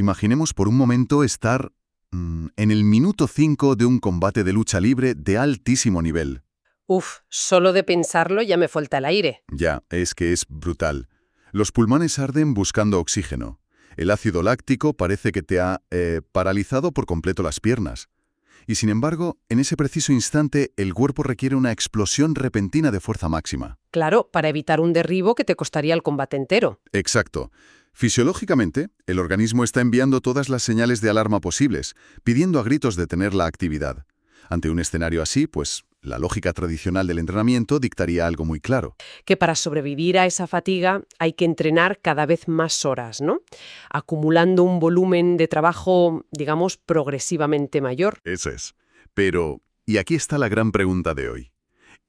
Imaginemos por un momento estar en el minuto 5 de un combate de lucha libre de altísimo nivel. Solo de pensarlo ya me falta el aire. Ya, es que es brutal. Los pulmones arden buscando oxígeno. El ácido láctico parece que te ha paralizado por completo las piernas. Y sin embargo, en ese preciso instante, el cuerpo requiere una explosión repentina de fuerza máxima. Claro, para evitar un derribo que te costaría el combate entero. Exacto. Fisiológicamente, el organismo está enviando todas las señales de alarma posibles, pidiendo a gritos detener la actividad. Ante un escenario así, pues, la lógica tradicional del entrenamiento dictaría algo muy claro. Que para sobrevivir a esa fatiga hay que entrenar cada vez más horas, ¿no? Acumulando un volumen de trabajo, digamos, progresivamente mayor. Eso es. Pero, y aquí está la gran pregunta de hoy.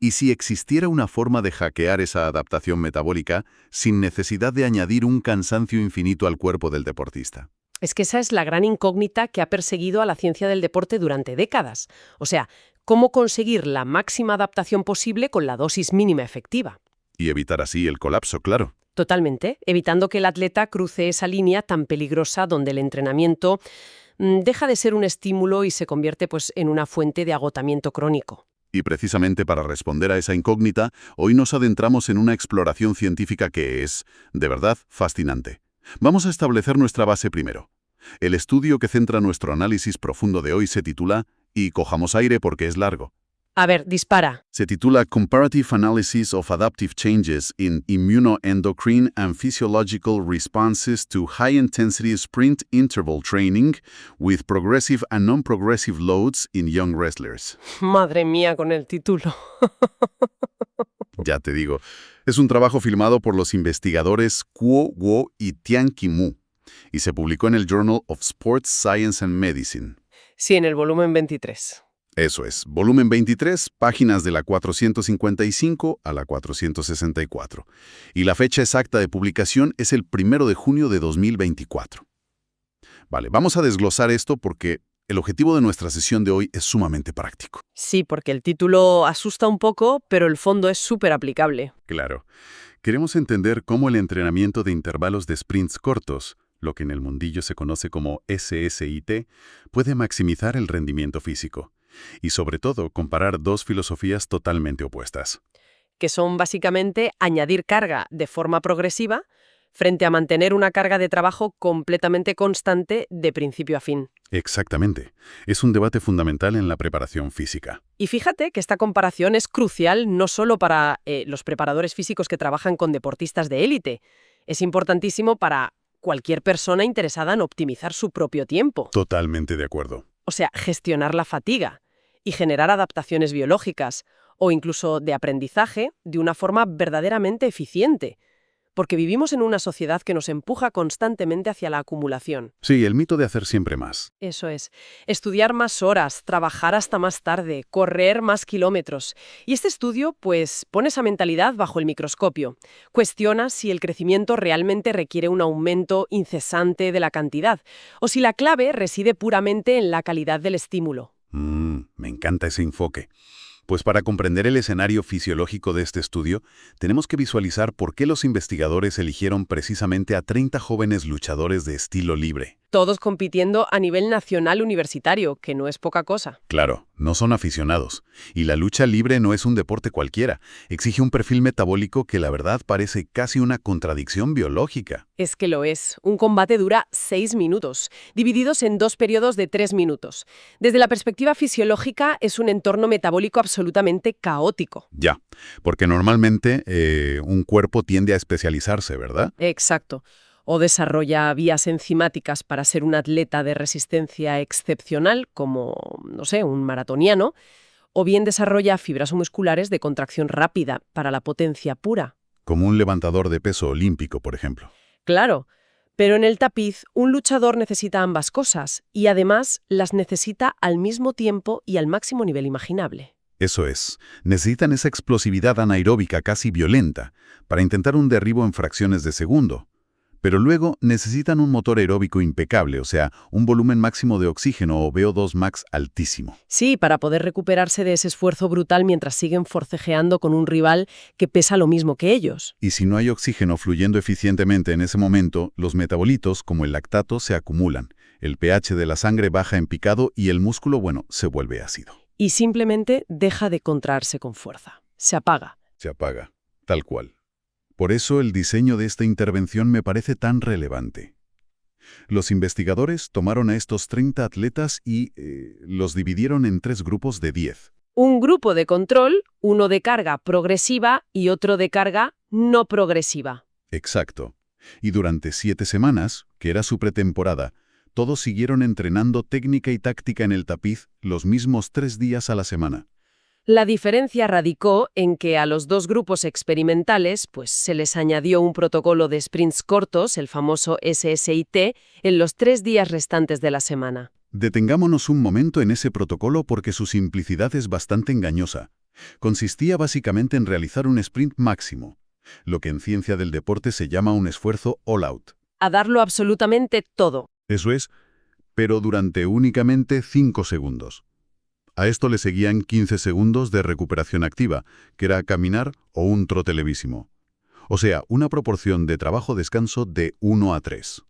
¿Y si existiera una forma de hackear esa adaptación metabólica sin necesidad de añadir un cansancio infinito al cuerpo del deportista? Es que esa es la gran incógnita que ha perseguido a la ciencia del deporte durante décadas. O sea, ¿cómo conseguir la máxima adaptación posible con la dosis mínima efectiva? Y evitar así el colapso, claro. Totalmente, evitando que el atleta cruce esa línea tan peligrosa donde el entrenamiento deja de ser un estímulo y se convierte pues, en una fuente de agotamiento crónico. Y precisamente para responder a esa incógnita, hoy nos adentramos en una exploración científica que es, de verdad, fascinante. Vamos a establecer nuestra base primero. El estudio que centra nuestro análisis profundo de hoy se titula, y cojamos aire porque es largo, A ver, dispara. se titula Comparative Analysis of Adaptive Changes in Immunoendocrine and Physiological Responses to High-Intensity Sprint Interval Training with Progressive and Non-Progressive Loads in Young Wrestlers. Madre mía con el título. Ya te digo, es un trabajo filmado por los investigadores Kuo Guo y Tianqi Mu, y se publicó en el Journal of Sports Science and Medicine. Sí, en el volumen 23. Eso es, volumen 23, páginas de la 455 a la 464. Y la fecha exacta de publicación es el 1 de junio de 2024. Vale, vamos a desglosar esto porque el objetivo de nuestra sesión de hoy es sumamente práctico. Sí, porque el título asusta un poco, pero el fondo es súper aplicable. Claro. Queremos entender cómo el entrenamiento de intervalos de sprints cortos, lo que en el mundillo se conoce como SSIT, puede maximizar el rendimiento físico. Y sobre todo, comparar dos filosofías totalmente opuestas. Que son básicamente añadir carga de forma progresiva frente a mantener una carga de trabajo completamente constante de principio a fin. Exactamente. Es un debate fundamental en la preparación física. Y fíjate que esta comparación es crucial no solo para los preparadores físicos que trabajan con deportistas de élite, es importantísimo para cualquier persona interesada en optimizar su propio tiempo. Totalmente de acuerdo. O sea, gestionar la fatiga y generar adaptaciones biológicas o incluso de aprendizaje de una forma verdaderamente eficiente. Porque vivimos en una sociedad que nos empuja constantemente hacia la acumulación. Sí, el mito de hacer siempre más. Eso es. Estudiar más horas, trabajar hasta más tarde, correr más kilómetros. Y este estudio, pues, pone esa mentalidad bajo el microscopio. Cuestiona si el crecimiento realmente requiere un aumento incesante de la cantidad, o si la clave reside puramente en la calidad del estímulo. Me encanta ese enfoque. Pues para comprender el escenario fisiológico de este estudio, tenemos que visualizar por qué los investigadores eligieron precisamente a 30 jóvenes luchadores de estilo libre. Todos compitiendo a nivel nacional universitario, que no es poca cosa. Claro, no son aficionados. Y la lucha libre no es un deporte cualquiera. Exige un perfil metabólico que la verdad parece casi una contradicción biológica. Es que lo es. Un combate dura 6 minutos, divididos en 2 periodos de 3 minutos. Desde la perspectiva fisiológica, es un entorno metabólico absolutamente caótico. Ya, porque normalmente un cuerpo tiende a especializarse, ¿verdad? Exacto. O desarrolla vías enzimáticas para ser un atleta de resistencia excepcional, como, no sé, un maratoniano, o bien desarrolla fibras musculares de contracción rápida para la potencia pura. Como un levantador de peso olímpico, por ejemplo. Claro, pero en el tapiz un luchador necesita ambas cosas y además las necesita al mismo tiempo y al máximo nivel imaginable. Eso es, necesitan esa explosividad anaeróbica casi violenta para intentar un derribo en fracciones de segundo. Pero luego necesitan un motor aeróbico impecable, o sea, un volumen máximo de oxígeno o VO2 max altísimo. Sí, para poder recuperarse de ese esfuerzo brutal mientras siguen forcejeando con un rival que pesa lo mismo que ellos. Y si no hay oxígeno fluyendo eficientemente en ese momento, los metabolitos, como el lactato, se acumulan. El pH de la sangre baja en picado y el músculo, bueno, se vuelve ácido. Y simplemente deja de contraerse con fuerza. Se apaga. Se apaga, tal cual. Por eso el diseño de esta intervención me parece tan relevante. Los investigadores tomaron a estos 30 atletas y los dividieron en 3 grupos de 10. Un grupo de control, uno de carga progresiva y otro de carga no progresiva. Exacto. Y durante 7 semanas, que era su pretemporada, todos siguieron entrenando técnica y táctica en el tapiz los mismos 3 días a la semana. La diferencia radicó en que a los 2 grupos experimentales pues, se les añadió un protocolo de sprints cortos, el famoso SSIT, en los 3 días restantes de la semana. Detengámonos un momento en ese protocolo porque su simplicidad es bastante engañosa. Consistía básicamente en realizar un sprint máximo, lo que en ciencia del deporte se llama un esfuerzo all-out. A darlo absolutamente todo. Eso es, pero durante únicamente 5 segundos. A esto le seguían 15 segundos de recuperación activa, que era caminar o un trote levísimo. O sea, una proporción de trabajo-descanso de 1 a 3.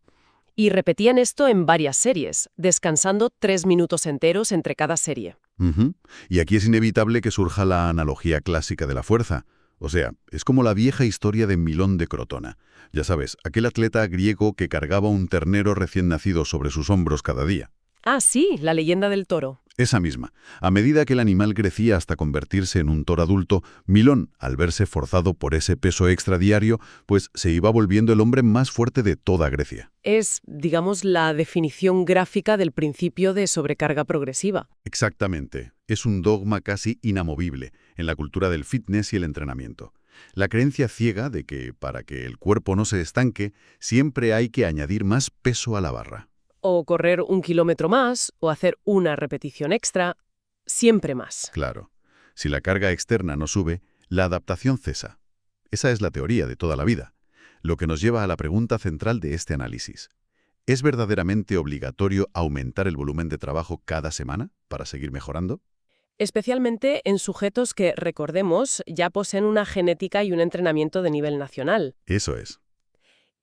Y repetían esto en varias series, descansando 3 minutos enteros entre cada serie. Ujú. Y aquí es inevitable que surja la analogía clásica de la fuerza. O sea, es como la vieja historia de Milón de Crotona. Ya sabes, aquel atleta griego que cargaba un ternero recién nacido sobre sus hombros cada día. Ah, sí, la leyenda del toro. Esa misma. A medida que el animal crecía hasta convertirse en un toro adulto, Milón, al verse forzado por ese peso extra diario, pues se iba volviendo el hombre más fuerte de toda Grecia. Es, digamos, la definición gráfica del principio de sobrecarga progresiva. Exactamente. Es un dogma casi inamovible en la cultura del fitness y el entrenamiento. La creencia ciega de que, para que el cuerpo no se estanque, siempre hay que añadir más peso a la barra. O correr 1 kilómetro más, o hacer una repetición extra, siempre más. Claro. Si la carga externa no sube, la adaptación cesa. Esa es la teoría de toda la vida. Lo que nos lleva a la pregunta central de este análisis. ¿Es verdaderamente obligatorio aumentar el volumen de trabajo cada semana para seguir mejorando? Especialmente en sujetos que, recordemos, ya poseen una genética y un entrenamiento de nivel nacional. Eso es.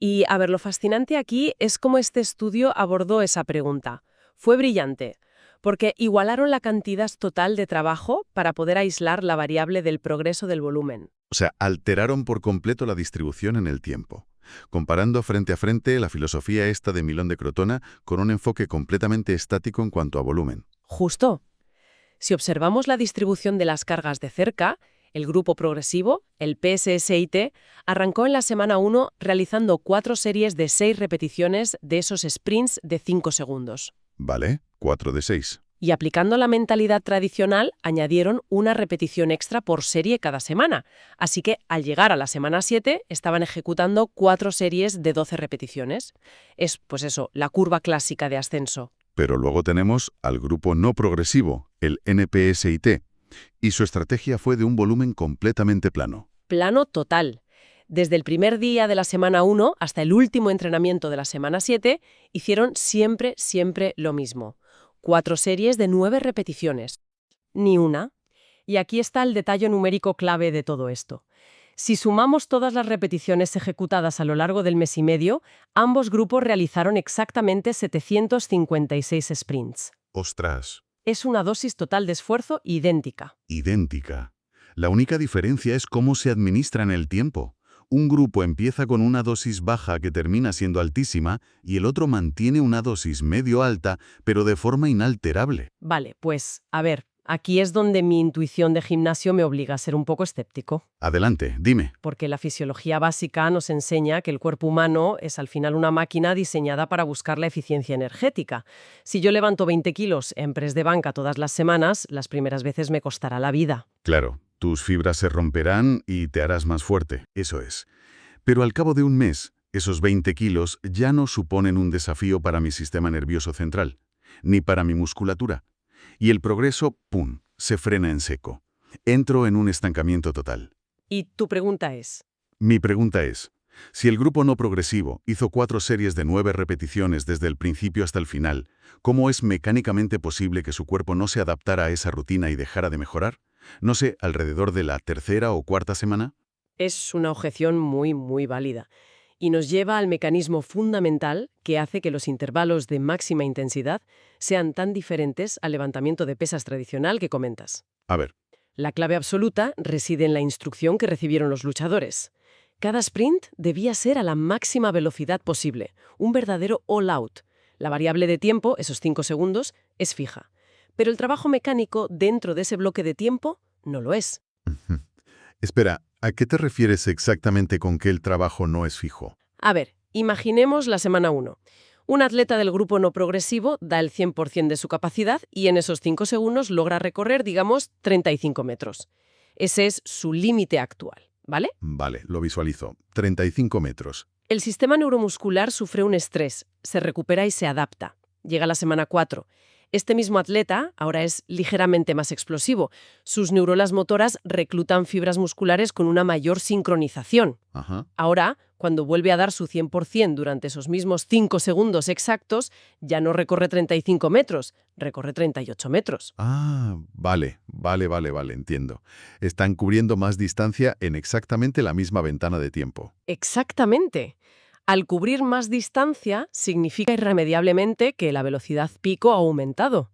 Y, a ver, lo fascinante aquí es cómo este estudio abordó esa pregunta. Fue brillante, porque igualaron la cantidad total de trabajo para poder aislar la variable del progreso del volumen. O sea, alteraron por completo la distribución en el tiempo, comparando frente a frente la filosofía esta de Milón de Crotona con un enfoque completamente estático en cuanto a volumen. Justo. Si observamos la distribución de las cargas de cerca, el grupo progresivo, el PSSIT, arrancó en la semana 1 realizando 4 series de 6 repeticiones de esos sprints de 5 segundos. ¿Vale? 4 de 6. Y aplicando la mentalidad tradicional, añadieron una repetición extra por serie cada semana. Así que, al llegar a la semana 7, estaban ejecutando 4 series de 12 repeticiones. Es, pues eso, la curva clásica de ascenso. Pero luego tenemos al grupo no progresivo, el NPSIT, y su estrategia fue de un volumen completamente plano. Plano total. Desde el primer día de la semana 1 hasta el último entrenamiento de la semana 7, hicieron siempre lo mismo. 4 series de 9 repeticiones. Ni una. Y aquí está el detalle numérico clave de todo esto. Si sumamos todas las repeticiones ejecutadas a lo largo del mes y medio, ambos grupos realizaron exactamente 756 sprints. ¡Ostras! Es una dosis total de esfuerzo idéntica. Idéntica. La única diferencia es cómo se administran el tiempo. Un grupo empieza con una dosis baja que termina siendo altísima y el otro mantiene una dosis medio alta, pero de forma inalterable. Vale, pues, a ver, aquí es donde mi intuición de gimnasio me obliga a ser un poco escéptico. Adelante, dime. Porque la fisiología básica nos enseña que el cuerpo humano es al final una máquina diseñada para buscar la eficiencia energética. Si yo levanto 20 kilos en press de banca todas las semanas, las primeras veces me costará la vida. Claro, tus fibras se romperán y te harás más fuerte, eso es. Pero al cabo de un mes, esos 20 kilos ya no suponen un desafío para mi sistema nervioso central, ni para mi musculatura. Y el progreso, ¡pum!, se frena en seco. Entro en un estancamiento total. Y tu pregunta es, Mi pregunta es, Si el grupo no progresivo hizo 4 series de 9 repeticiones desde el principio hasta el final, ¿cómo es mecánicamente posible que su cuerpo no se adaptara a esa rutina y dejara de mejorar? No sé, alrededor de la tercera o cuarta semana. Es una objeción muy válida y nos lleva al mecanismo fundamental que hace que los intervalos de máxima intensidad sean tan diferentes al levantamiento de pesas tradicional que comentas. A ver, La clave absoluta reside en la instrucción que recibieron los luchadores. Cada sprint debía ser a la máxima velocidad posible, un verdadero all-out. La variable de tiempo, esos 5 segundos, es fija. Pero el trabajo mecánico dentro de ese bloque de tiempo no lo es. espera, ¿a qué te refieres exactamente con que el trabajo no es fijo? A ver, imaginemos la semana 1. Un atleta del grupo no progresivo da el 100% de su capacidad y en esos 5 segundos logra recorrer, digamos, 35 metros. Ese es su límite actual, ¿vale? Vale, lo visualizo. 35 metros. El sistema neuromuscular sufre un estrés, se recupera y se adapta. Llega la semana 4. Este mismo atleta ahora es ligeramente más explosivo. Sus neuronas motoras reclutan fibras musculares con una mayor sincronización. Ajá. Ahora, cuando vuelve a dar su 100% durante esos mismos 5 segundos exactos, ya no recorre 35 metros, recorre 38 metros. Ah, vale, entiendo. Están cubriendo más distancia en exactamente la misma ventana de tiempo. Exactamente. Al cubrir más distancia, significa irremediablemente que la velocidad pico ha aumentado.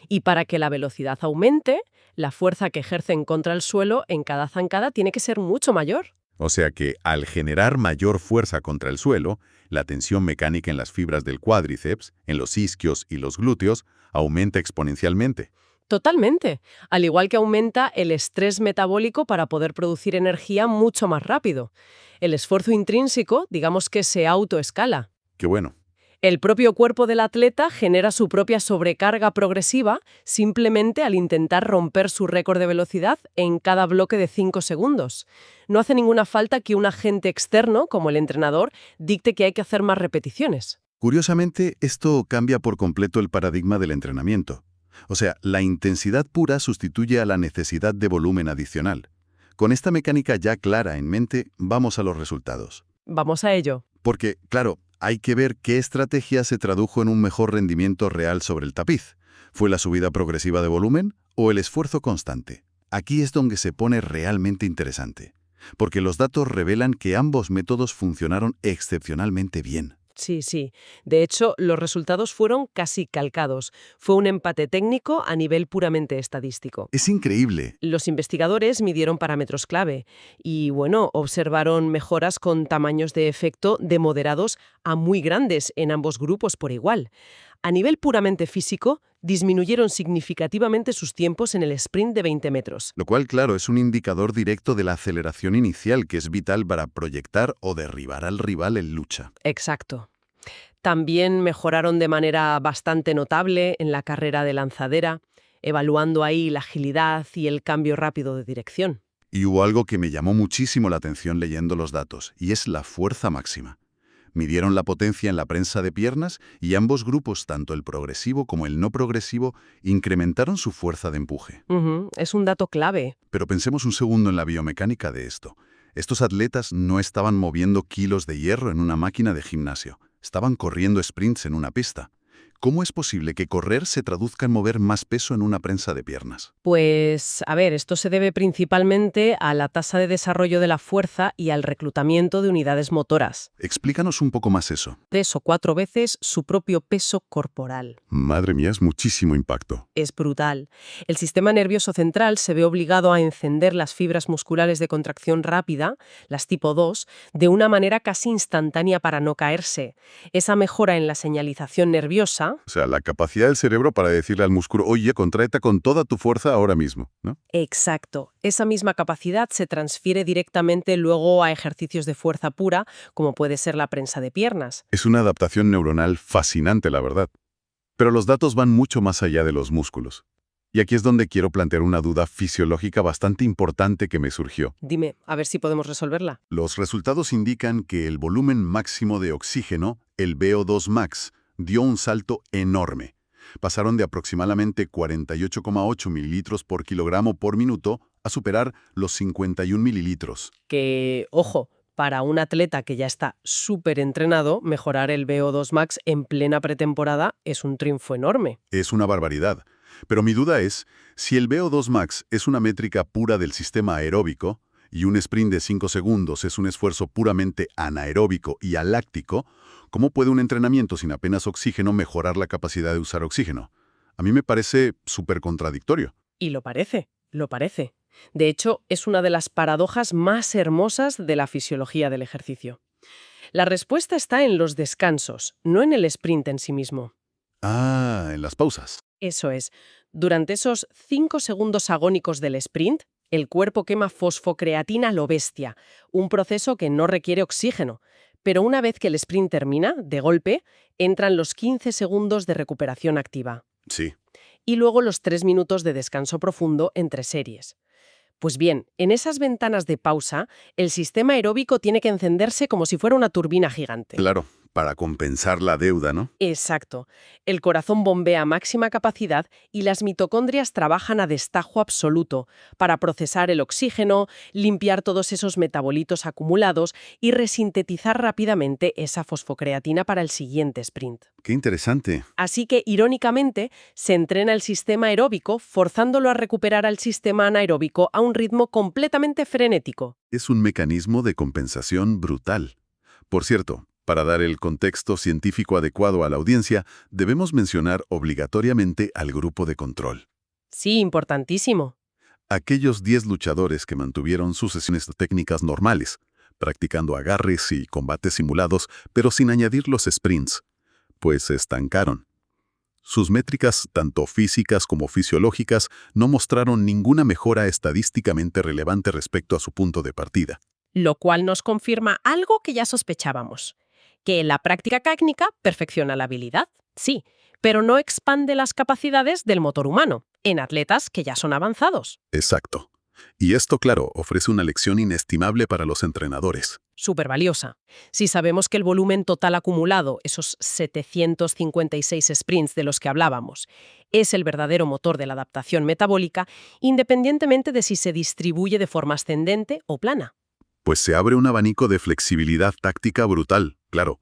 Y para que la velocidad aumente, la fuerza que ejercen contra el suelo en cada zancada tiene que ser mucho mayor. O sea que, al generar mayor fuerza contra el suelo, la tensión mecánica en las fibras del cuádriceps, en los isquios y los glúteos, aumenta exponencialmente. Totalmente. Al igual que aumenta el estrés metabólico para poder producir energía mucho más rápido. El esfuerzo intrínseco, digamos que se autoescala. Qué bueno. El propio cuerpo del atleta genera su propia sobrecarga progresiva simplemente al intentar romper su récord de velocidad en cada bloque de 5 segundos. No hace ninguna falta que un agente externo, como el entrenador, dicte que hay que hacer más repeticiones. Curiosamente, esto cambia por completo el paradigma del entrenamiento. O sea, la intensidad pura sustituye a la necesidad de volumen adicional. Con esta mecánica ya clara en mente, vamos a los resultados. Vamos a ello. Porque, claro, hay que ver qué estrategia se tradujo en un mejor rendimiento real sobre el tapiz. ¿Fue la subida progresiva de volumen o el esfuerzo constante? Aquí es donde se pone realmente interesante, porque los datos revelan que ambos métodos funcionaron excepcionalmente bien. Sí. De hecho, los resultados fueron casi calcados. Fue un empate técnico a nivel puramente estadístico. Es increíble. Los investigadores midieron parámetros clave y, bueno, observaron mejoras con tamaños de efecto de moderados a muy grandes en ambos grupos por igual. A nivel puramente físico, disminuyeron significativamente sus tiempos en el sprint de 20 metros. Lo cual, claro, es un indicador directo de la aceleración inicial que es vital para proyectar o derribar al rival en lucha. Exacto. También mejoraron de manera bastante notable en la carrera de lanzadera, evaluando ahí la agilidad y el cambio rápido de dirección. Y hubo algo que me llamó muchísimo la atención leyendo los datos, y es la fuerza máxima. Midieron la potencia en la prensa de piernas y ambos grupos, tanto el progresivo como el no progresivo, incrementaron su fuerza de empuje. Es un dato clave. Pero pensemos un segundo en la biomecánica de esto. Estos atletas no estaban moviendo kilos de hierro en una máquina de gimnasio. Estaban corriendo sprints en una pista. ¿Cómo es posible que correr se traduzca en mover más peso en una prensa de piernas? Pues, a ver, esto se debe principalmente a la tasa de desarrollo de la fuerza y al reclutamiento de unidades motoras. Explícanos un poco más eso. 3 o 4 veces su propio peso corporal. Madre mía, es muchísimo impacto. Es brutal. El sistema nervioso central se ve obligado a encender las fibras musculares de contracción rápida, las tipo 2, de una manera casi instantánea para no caerse. Esa mejora en la señalización nerviosa. O sea, la capacidad del cerebro para decirle al músculo, oye, contraeta con toda tu fuerza ahora mismo, ¿no? Exacto. Esa misma capacidad se transfiere directamente luego a ejercicios de fuerza pura, como puede ser la prensa de piernas. Es una adaptación neuronal fascinante, la verdad. Pero los datos van mucho más allá de los músculos. Y aquí es donde quiero plantear una duda fisiológica bastante importante que me surgió. Dime, a ver si podemos resolverla. Los resultados indican que el volumen máximo de oxígeno, el VO2 max, dio un salto enorme. Pasaron de aproximadamente 48,8 mililitros por kilogramo por minuto a superar los 51 mililitros. Que, ojo, para un atleta que ya está súper entrenado, mejorar el VO2 max en plena pretemporada es un triunfo enorme. Es una barbaridad. Pero mi duda es, si el VO2 max es una métrica pura del sistema aeróbico y un sprint de 5 segundos es un esfuerzo puramente anaeróbico y aláctico, ¿cómo puede un entrenamiento sin apenas oxígeno mejorar la capacidad de usar oxígeno? A mí me parece súper contradictorio. Y lo parece, lo parece. De hecho, es una de las paradojas más hermosas de la fisiología del ejercicio. La respuesta está en los descansos, no en el sprint en sí mismo. Ah, en las pausas. Eso es, durante esos 5 segundos agónicos del sprint, el cuerpo quema fosfocreatina a lo bestia, un proceso que no requiere oxígeno. Pero una vez que el sprint termina, de golpe, entran los 15 segundos de recuperación activa. Sí. Y luego los 3 minutos de descanso profundo entre series. Pues bien, en esas ventanas de pausa, el sistema aeróbico tiene que encenderse como si fuera una turbina gigante. Claro, para compensar la deuda, ¿no? Exacto. El corazón bombea a máxima capacidad y las mitocondrias trabajan a destajo absoluto para procesar el oxígeno, limpiar todos esos metabolitos acumulados y resintetizar rápidamente esa fosfocreatina para el siguiente sprint. Qué interesante. Así que, irónicamente, se entrena el sistema aeróbico forzándolo a recuperar al sistema anaeróbico a un ritmo completamente frenético. Es un mecanismo de compensación brutal. Por cierto, para dar el contexto científico adecuado a la audiencia, debemos mencionar obligatoriamente al grupo de control. Sí, importantísimo. Aquellos 10 luchadores que mantuvieron sus sesiones técnicas normales, practicando agarres y combates simulados, pero sin añadir los sprints, pues se estancaron. Sus métricas, tanto físicas como fisiológicas, no mostraron ninguna mejora estadísticamente relevante respecto a su punto de partida. Lo cual nos confirma algo que ya sospechábamos, que la práctica técnica perfecciona la habilidad, sí, pero no expande las capacidades del motor humano, en atletas que ya son avanzados. Exacto. Y esto, claro, ofrece una lección inestimable para los entrenadores. Súper valiosa. Si sabemos que el volumen total acumulado, esos 756 sprints de los que hablábamos, es el verdadero motor de la adaptación metabólica, independientemente de si se distribuye de forma ascendente o plana. Pues se abre un abanico de flexibilidad táctica brutal, claro.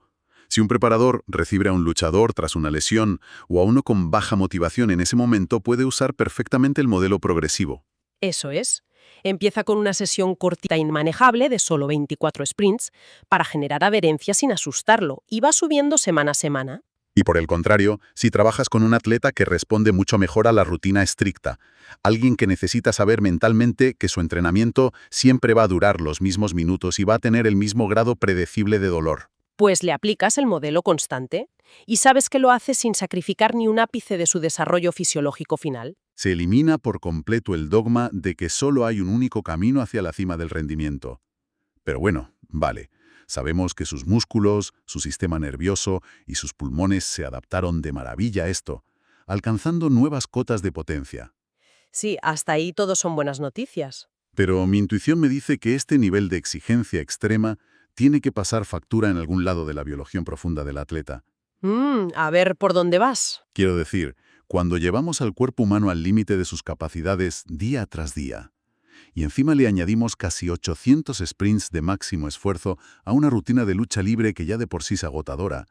Si un preparador recibe a un luchador tras una lesión o a uno con baja motivación en ese momento, puede usar perfectamente el modelo progresivo. Eso es. Empieza con una sesión cortita e inmanejable de solo 24 sprints para generar adherencia sin asustarlo y va subiendo semana a semana. Y por el contrario, si trabajas con un atleta que responde mucho mejor a la rutina estricta, alguien que necesita saber mentalmente que su entrenamiento siempre va a durar los mismos minutos y va a tener el mismo grado predecible de dolor. Pues le aplicas el modelo constante y sabes que lo hace sin sacrificar ni un ápice de su desarrollo fisiológico final. Se elimina por completo el dogma de que solo hay un único camino hacia la cima del rendimiento. Pero bueno, vale. Sabemos que sus músculos, su sistema nervioso y sus pulmones se adaptaron de maravilla a esto, alcanzando nuevas cotas de potencia. Sí, hasta ahí todo son buenas noticias. Pero mi intuición me dice que este nivel de exigencia extrema tiene que pasar factura en algún lado de la biología profunda del atleta. A ver por dónde vas. Quiero decir, cuando llevamos al cuerpo humano al límite de sus capacidades día tras día, y encima le añadimos casi 800 sprints de máximo esfuerzo a una rutina de lucha libre que ya de por sí es agotadora,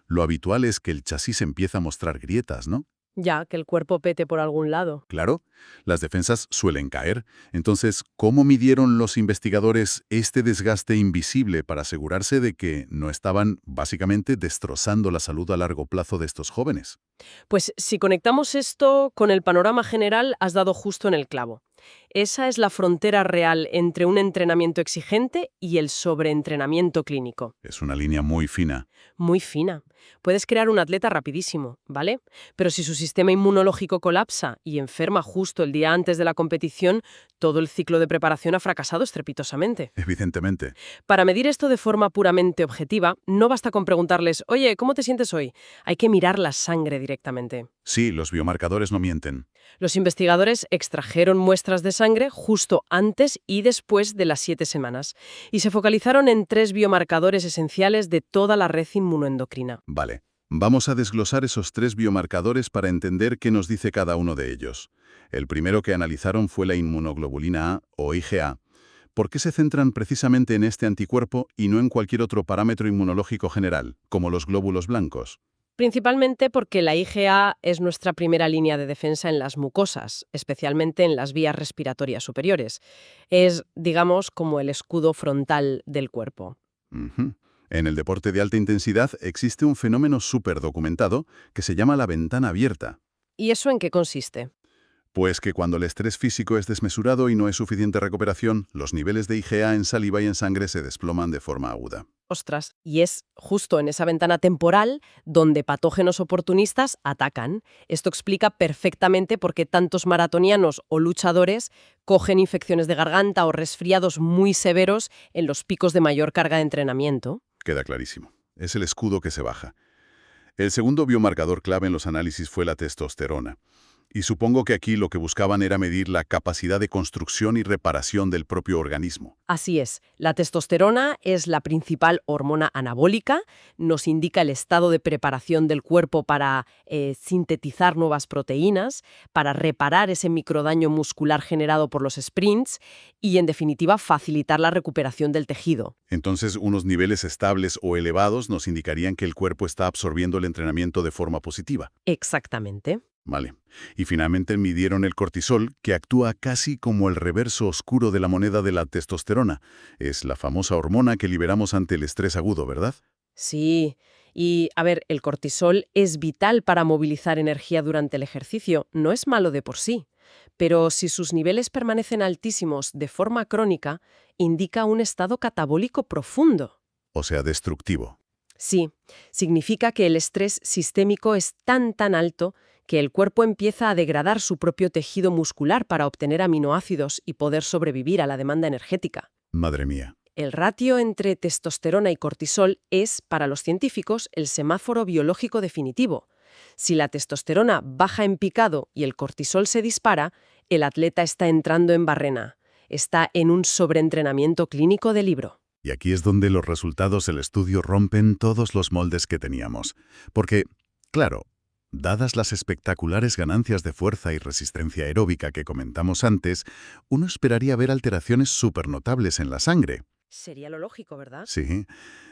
lo habitual es que el chasis empieza a mostrar grietas, ¿no? Ya, que el cuerpo pete por algún lado. Claro, las defensas suelen caer. Entonces, ¿cómo midieron los investigadores este desgaste invisible para asegurarse de que no estaban, básicamente, destrozando la salud a largo plazo de estos jóvenes? Pues si conectamos esto con el panorama general, has dado justo en el clavo. Esa es la frontera real entre un entrenamiento exigente y el sobreentrenamiento clínico. Es una línea muy fina. Muy fina. Puedes crear un atleta rapidísimo, ¿vale? Pero si su sistema inmunológico colapsa y enferma justo el día antes de la competición, todo el ciclo de preparación ha fracasado estrepitosamente. Evidentemente. Para medir esto de forma puramente objetiva, no basta con preguntarles, oye, ¿cómo te sientes hoy? Hay que mirar la sangre directamente. Sí, los biomarcadores no mienten. Los investigadores extrajeron muestras de sangre justo antes y después de las 7 semanas y se focalizaron en 3 biomarcadores esenciales de toda la red inmunoendocrina. Vale. Vamos a desglosar esos 3 biomarcadores para entender qué nos dice cada uno de ellos. El primero que analizaron fue la inmunoglobulina A, o IgA, ¿Por qué se centran precisamente en este anticuerpo y no en cualquier otro parámetro inmunológico general, como los glóbulos blancos? Principalmente porque la IgA es nuestra primera línea de defensa en las mucosas, especialmente en las vías respiratorias superiores. Es, digamos, como el escudo frontal del cuerpo. Ujú. En el deporte de alta intensidad existe un fenómeno súper documentado que se llama la ventana abierta. ¿Y eso en qué consiste? Pues que cuando el estrés físico es desmesurado y no hay suficiente recuperación, los niveles de IgA en saliva y en sangre se desploman de forma aguda. Ostras, y es justo en esa ventana temporal donde patógenos oportunistas atacan. Esto explica perfectamente por qué tantos maratonianos o luchadores cogen infecciones de garganta o resfriados muy severos en los picos de mayor carga de entrenamiento. Queda clarísimo. Es el escudo que se baja. El segundo biomarcador clave en los análisis fue la testosterona. Y supongo que aquí lo que buscaban era medir la capacidad de construcción y reparación del propio organismo. Así es, la testosterona es la principal hormona anabólica, nos indica el estado de preparación del cuerpo para sintetizar nuevas proteínas, para reparar ese microdaño muscular generado por los sprints y, en definitiva, facilitar la recuperación del tejido. Entonces, unos niveles estables o elevados nos indicarían que el cuerpo está absorbiendo el entrenamiento de forma positiva. Exactamente. Vale. Y finalmente midieron el cortisol, que actúa casi como el reverso oscuro de la moneda de la testosterona. Es la famosa hormona que liberamos ante el estrés agudo, ¿verdad? Sí, y a ver, el cortisol es vital para movilizar energía durante el ejercicio, no es malo de por sí, pero si sus niveles permanecen altísimos de forma crónica, indica un estado catabólico profundo. O sea, destructivo. Sí, significa que el estrés sistémico es tan alto que el cuerpo empieza a degradar su propio tejido muscular para obtener aminoácidos y poder sobrevivir a la demanda energética. Madre mía. El ratio entre testosterona y cortisol es, para los científicos, el semáforo biológico definitivo. Si la testosterona baja en picado y el cortisol se dispara, el atleta está entrando en barrena. Está en un sobreentrenamiento clínico de libro. Y aquí es donde los resultados del estudio rompen todos los moldes que teníamos. Porque, claro, dadas las espectaculares ganancias de fuerza y resistencia aeróbica que comentamos antes, uno esperaría ver alteraciones supernotables en la sangre. Sería lo lógico, ¿verdad? Sí.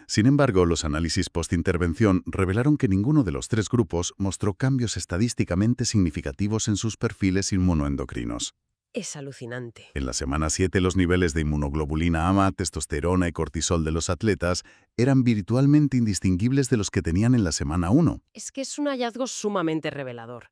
Sin embargo, los análisis postintervención revelaron que ninguno de los tres grupos mostró cambios estadísticamente significativos en sus perfiles inmunoendocrinos. Es alucinante. En la semana 7, los niveles de inmunoglobulina AMA, testosterona y cortisol de los atletas eran virtualmente indistinguibles de los que tenían en la semana 1. Es que es un hallazgo sumamente revelador.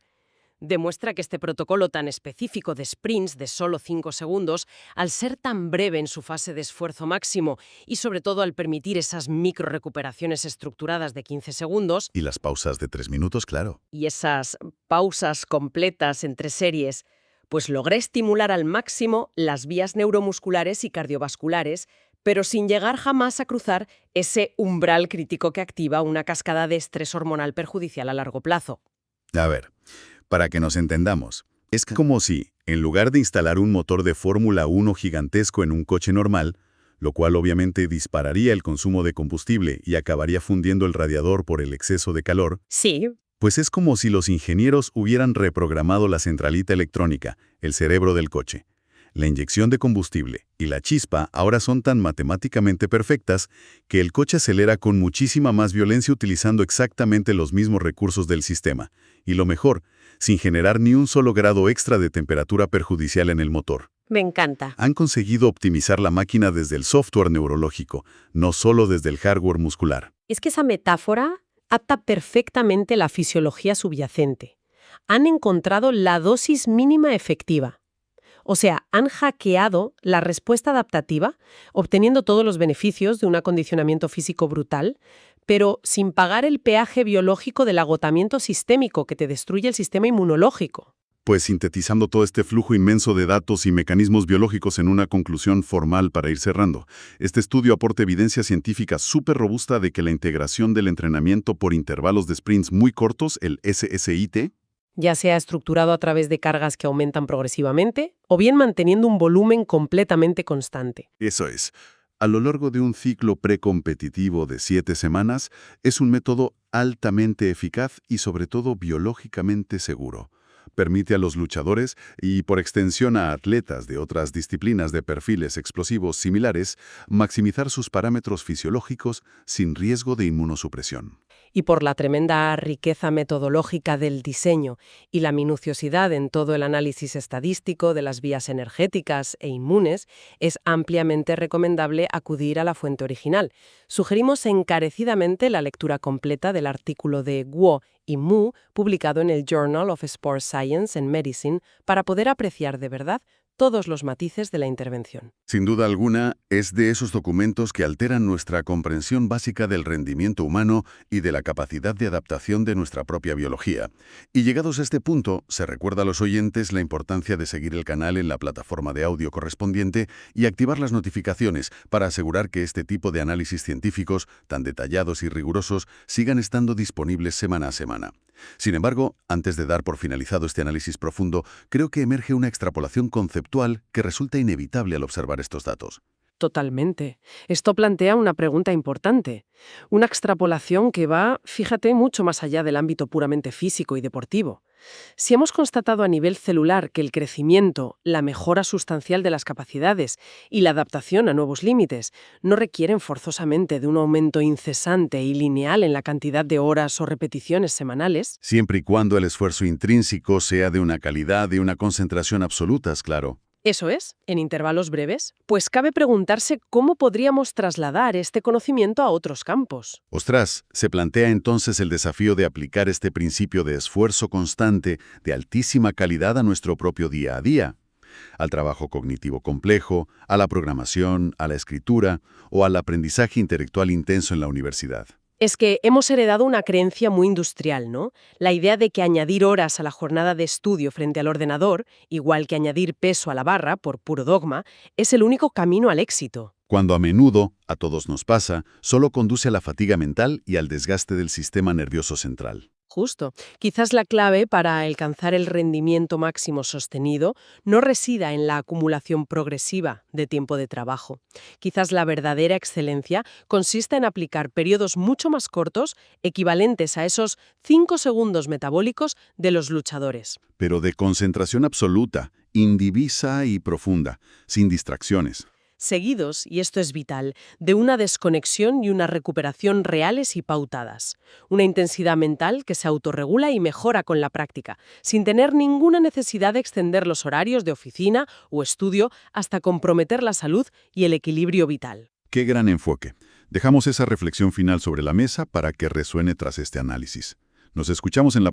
Demuestra que este protocolo tan específico de sprints de solo 5 segundos, al ser tan breve en su fase de esfuerzo máximo y sobre todo al permitir esas microrecuperaciones estructuradas de 15 segundos Y las pausas de 3 minutos, claro. y esas pausas completas entre series, pues logré estimular al máximo las vías neuromusculares y cardiovasculares, pero sin llegar jamás a cruzar ese umbral crítico que activa una cascada de estrés hormonal perjudicial a largo plazo. A ver, para que nos entendamos, es como si, en lugar de instalar un motor de Fórmula 1 gigantesco en un coche normal, lo cual obviamente dispararía el consumo de combustible y acabaría fundiendo el radiador por el exceso de calor, Sí, pues es como si los ingenieros hubieran reprogramado la centralita electrónica, el cerebro del coche. La inyección de combustible y la chispa ahora son tan matemáticamente perfectas que el coche acelera con muchísima más violencia utilizando exactamente los mismos recursos del sistema. Y lo mejor, sin generar ni un solo grado extra de temperatura perjudicial en el motor. me encanta. Han conseguido optimizar la máquina desde el software neurológico, no solo desde el hardware muscular. Es que esa metáfora capta perfectamente la fisiología subyacente. Han encontrado la dosis mínima efectiva. O sea, han hackeado la respuesta adaptativa, obteniendo todos los beneficios de un acondicionamiento físico brutal, pero sin pagar el peaje biológico del agotamiento sistémico que te destruye el sistema inmunológico. Pues sintetizando todo este flujo inmenso de datos y mecanismos biológicos en una conclusión formal para ir cerrando, este estudio aporta evidencia científica súper robusta de que la integración del entrenamiento por intervalos de sprints muy cortos, el SSIT, Ya sea estructurado a través de cargas que aumentan progresivamente, o bien manteniendo un volumen completamente constante. eso es, a lo largo de un ciclo precompetitivo de 7 semanas, es un método altamente eficaz y sobre todo biológicamente seguro, permite a los luchadores y por extensión a atletas de otras disciplinas de perfiles explosivos similares maximizar sus parámetros fisiológicos sin riesgo de inmunosupresión. Y por la tremenda riqueza metodológica del diseño y la minuciosidad en todo el análisis estadístico de las vías energéticas e inmunes, es ampliamente recomendable acudir a la fuente original. Sugerimos encarecidamente la lectura completa del artículo de Guo y Mu, publicado en el Journal of Sports Science and Medicine, para poder apreciar de verdad todos los matices de la intervención. Sin duda alguna, es de esos documentos que alteran nuestra comprensión básica del rendimiento humano y de la capacidad de adaptación de nuestra propia biología. Y llegados a este punto, se recuerda a los oyentes la importancia de seguir el canal en la plataforma de audio correspondiente y activar las notificaciones para asegurar que este tipo de análisis científicos, tan detallados y rigurosos, sigan estando disponibles semana a semana. Sin embargo, antes de dar por finalizado este análisis profundo, creo que emerge una extrapolación conceptual que resulta inevitable al observar estos datos. Totalmente. Esto plantea una pregunta importante. Una extrapolación que va, fíjate, mucho más allá del ámbito puramente físico y deportivo. Si hemos constatado a nivel celular que el crecimiento, la mejora sustancial de las capacidades y la adaptación a nuevos límites no requieren forzosamente de un aumento incesante y lineal en la cantidad de horas o repeticiones semanales, Siempre y cuando el esfuerzo intrínseco sea de una calidad y una concentración absolutas, claro. eso es, en intervalos breves, pues cabe preguntarse cómo podríamos trasladar este conocimiento a otros campos. Ostras, se plantea entonces el desafío de aplicar este principio de esfuerzo constante de altísima calidad a nuestro propio día a día, al trabajo cognitivo complejo, a la programación, a la escritura o al aprendizaje intelectual intenso en la universidad. Es que hemos heredado una creencia muy industrial, ¿no? La idea de que añadir horas a la jornada de estudio frente al ordenador, igual que añadir peso a la barra, por puro dogma, es el único camino al éxito. Cuando a menudo, a todos nos pasa, solo conduce a la fatiga mental y al desgaste del sistema nervioso central. Justo. Quizás la clave para alcanzar el rendimiento máximo sostenido no resida en la acumulación progresiva de tiempo de trabajo. Quizás la verdadera excelencia consiste en aplicar periodos mucho más cortos, equivalentes a esos 5 segundos metabólicos de los luchadores. Pero de concentración absoluta, indivisa y profunda, sin distracciones. Seguidos, y esto es vital, de una desconexión y una recuperación reales y pautadas. Una intensidad mental que se autorregula y mejora con la práctica, sin tener ninguna necesidad de extender los horarios de oficina o estudio hasta comprometer la salud y el equilibrio vital. ¡Qué gran enfoque! Dejamos esa reflexión final sobre la mesa para que resuene tras este análisis. Nos escuchamos en la